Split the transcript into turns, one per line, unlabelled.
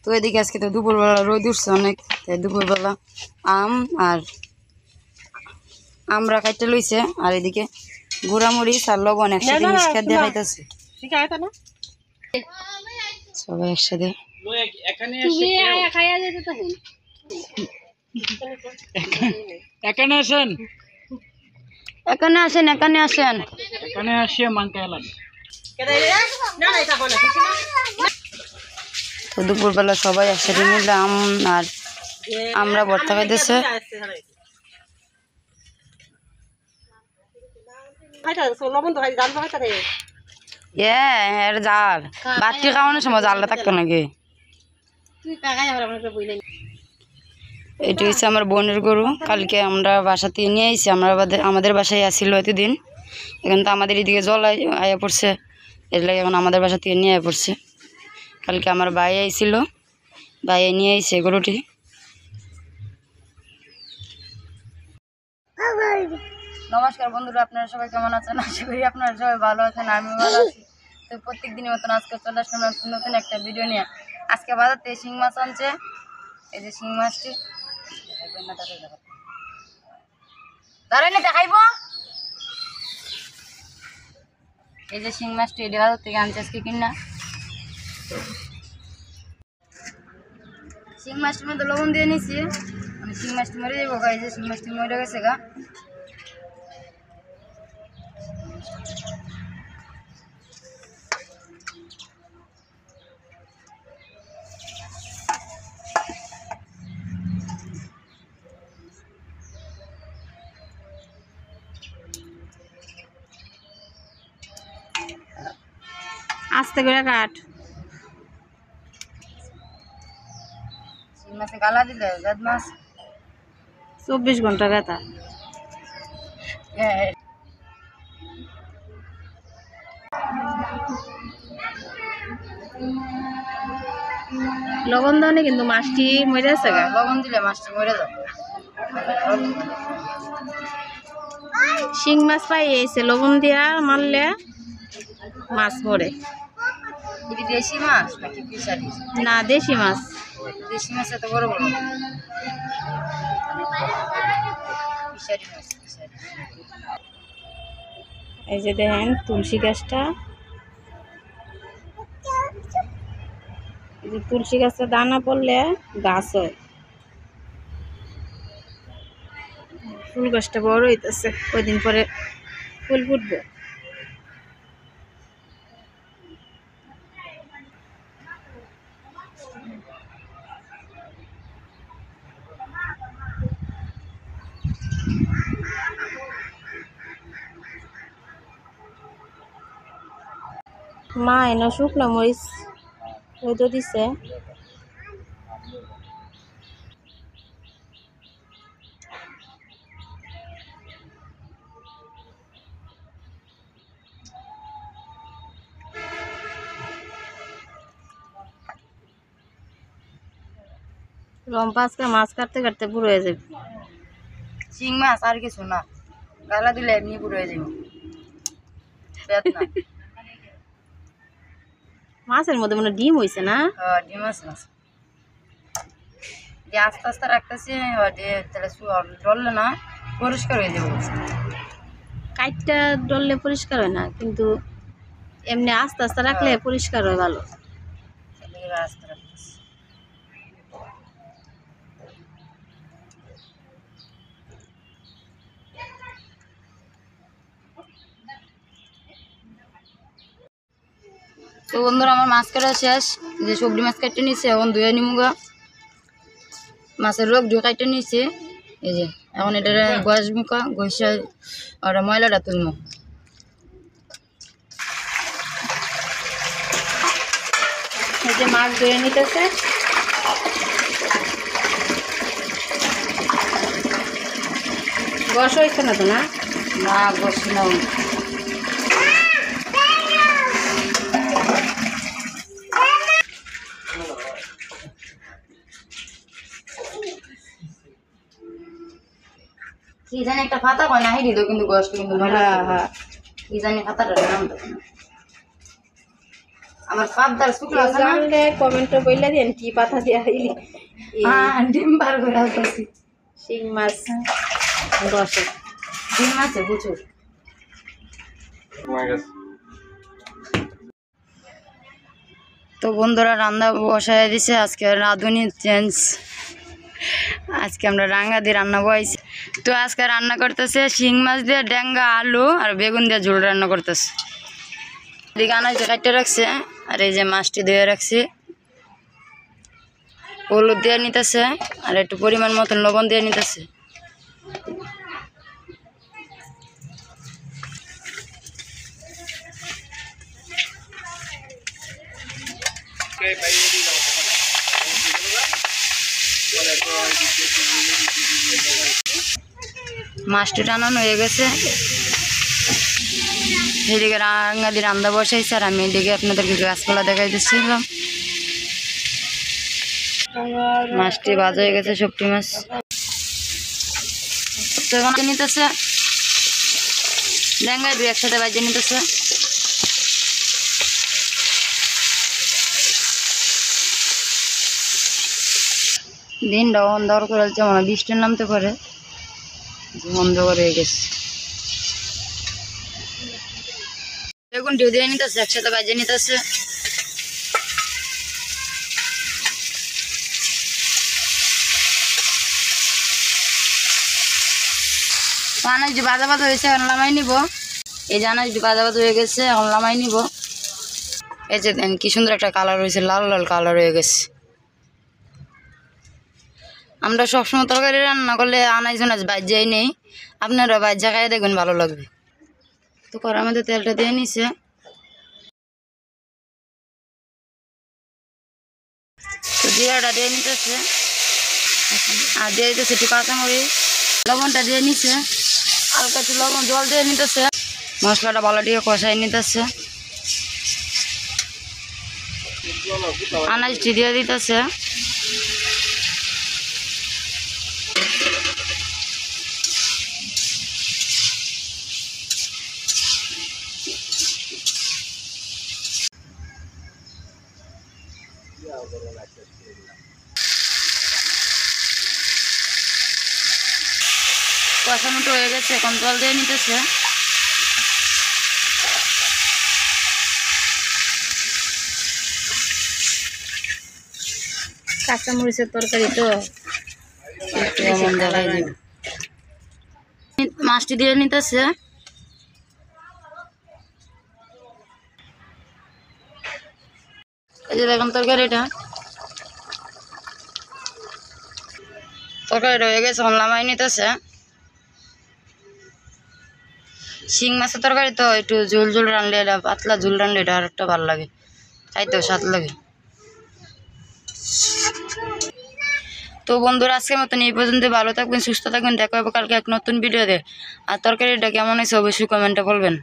তো এদিকে আজকে তো দুপুরবেলা রোদ উঠছে অনেক, তাই দুপুরবেলা আম আর আমরা খাইতে লইছে, আর এদিকে গুড়ামরিচ আর লবণ একসাথে মিশিয়ে দিয়ে খাইতেছে সবাই একসাথে।
এখানে আসেন,
এখানে আসেন, এখানে আসেন,
এখানে আসিয়ে মাংকা এলাম।
তো দুপুরবেলা সবাই একসাথে মিলে আম আর আমরা ভর্তা খাইতেছে। জাল বাতি খাওয়ানোর সময় জালটা থাকতো নাকি? এটা হচ্ছে আমার বোনের গরু, কালকে আমরা বাসা থেকে নিয়ে আইছি। আমরা আমাদের বাসায় আসছিল এতদিন, এখন তো আমাদের এদিকে জল আয়া পড়ছে, এর লাগে এখন আমাদের বাসা থেকে নিয়ে আয়া পড়ছে। কালকে আমার ভাই আইছিল, ভাই নিয়ে আইছে গরুটি। নমস্কার বন্ধুরা, আপনারা সবাই কেমন আছেন? আশা করি আপনারা সবাই ভালো আছেন, আমিও ভালো আছি। তো প্রত্যেক দিনের মতন আজকে চলে আসলাম নতুন একটা ভিডিও নিয়ে। আজকে বাজার থেকে শিং মাছ আনছে, এই যে শিং মাছটি দাঁড়াই না দেখাইব। এই যে শিং মাছটি এটা বাজার থেকে আনছে আজকে কিনা। শিং মাছটির মধ্যে লবণ দিয়ে নিছি, মানে শিং মাছটি মরে যাবো গা। এই যে শিং মাছটি মরে গেছে গা।
আস্তে করে কাট।
শিং মাছে গালা দিলে গাদ মাছ
24 ঘন্টা ব্যথা। লবণ দাও কিন্তু মাছটি মরে আছে গা।
লবণ দিলে মাছটি মরে যাবে।
শিং মাছ পাই এসে লবণ দিয়া মারলে মাছ মরে।
এটি দেশি মাছ নাকি ফিশারি?
না, দেশি মাছ।
দেশি মাছ এত বড় বড়, ফিশারি মাছ ফিশারি।
এই যে দেখেন তুলসী গাছটা, এই যে তুলসী গাছটা দানা পড়লে গাছ হয়। ফুল গাছটা বড় হইতেছে, কয়দিন পরে ফুল ফুটবে। মা এনে শুকনো মরিচ হয়তো দিছে। লম্বা আজকে মাছ কাটতে কাটতে বুড়ো হয়ে যাবে।
শিং মাছ আর কিছু না, গালা দিলে এমনি পুরো হয়ে যাবে।
মাছের মধ্যে মনে ডিম হয়েছে না?
ডিম আছে মাছ যে আস্তে আস্তে রাখতেছি, তাহলে ডললে না পরিষ্কার হয়ে যাবে।
কাইটটা ডললে পরিষ্কার হয় না, কিন্তু এমনি আস্তে আস্তে রাখলে পরিষ্কার হয় ভালো।
আস্তে রাখতেছি। তো বন্ধুরা আমার মাছ কাটা শেষ, যে সবজি মাছ কাটতে নিচ্ছে এখন ধুয়ে নিমুগা। মাছের রোগ ধুয়ে কাটতে নিচ্ছে, এই যে এখন এটা গস মুখা গসা আর ময়লাটা তুলবো।
এই যে মাছ ধুয়ে নিতেছে। গস হয়েছে না তো? না
না গস না, কি জানি একটা পাতা কয় না হেঁটে কিন্তু গসটা কিন্তু কি জানি পাতাটার নাম আমার আমার পাবদার শুকনো আছে না
কমেন্টে বইলা দেন কি পাতা দিয়া
হ্যাঁ ডিম বার করে আসতেছি
শিং মাছ রসে
ডিম আছে প্রচুর তো বন্ধুরা রান্না বসায় দিছে আজকে রাঁধুনি চেঞ্জ আজকে আমরা রাঙ্গা দিয়ে রান্না বসাইছি তো আজকে রান্না করতেছে শিং মাছ দিয়ে ডেঙ্গা আলু আর বেগুন দিয়ে ঝোল রান্না করতেছে এদিকে আনাজ কাটতে রাখছে আর এই যে মাছটি ধুয়ে রাখছি হলুদ দিয়ে নিতেছে আর একটু পরিমাণ মতন লবণ দিয়ে নিতেছে মাছটি টানানো হয়ে গেছে এদিকে রাঙ্গা দিয়ে রান্না বসাইছে আর আমি এদিকে আপনাদেরকে গাছপালা দেখাই দিচ্ছিলাম মাছটি ভাজা হয়ে গেছে শুকটি মাছ তো এখন নিতেছে ডেঙ্গায় দুই একসাথে বাজিয়ে নিতেছে দিনটা অন্ধকার করে মনে বৃষ্টির নামতে পারে অন্ধকার হয়ে গেছে বেগুন ঢেউ দিয়ে নিতেছে একসাথে বাজিয়ে নিতেছে আনাজটি বাজা বাজা হয়েছে এখন লামাই নিব এই যে আনাজটি বাজা বাজা হয়ে গেছে এখন লামাই নিব এই যে দেন কি সুন্দর একটা কালার হয়েছে লাল লাল কালার হয়ে গেছে আমরা সবসময় তরকারি রান্না করলে আনাজ আনাজ বাজ্যাই নেই আপনারা বাজ্যা খাইয়ে দেখবেন ভালো লাগবে তো করার মধ্যে তেলটা দিয়ে নিছে তো জিরাটা দিয়ে নিতেছে আর দিয়ে দিতেছে একটু কাঁচামরিচ লবণটা দিয়ে নিছে হালকা একটু লবণ জল দিয়ে নিতেছে মশলাটা ভালো দিয়ে কষাই নিতেছে আনাজটি দিয়ে দিতেছে কষানোটা হয়ে গেছে এখন জল দিয়ে নিতেছে
কাঁচামরিচের তরকারি তো
মাছটি দিয়ে নিতেছে এই যে দেখুন তরকারিটা হয়ে গেছে এখন লামাই নিতেছে শিং মাছের তরকারি তো একটু ঝোল ঝোল রানলে এটা পাতলা ঝোল রানলে এটা আর একটা ভালো লাগে খাইতেও স্বাদ লাগে তো বন্ধুরা আজকের মতন এই পর্যন্ত ভালো থাকবেন সুস্থ থাকবেন দেখা হবে কালকে এক নতুন ভিডিওতে আর তরকারিটা কেমন হয়েছে অবশ্যই কমেন্টে বলবেন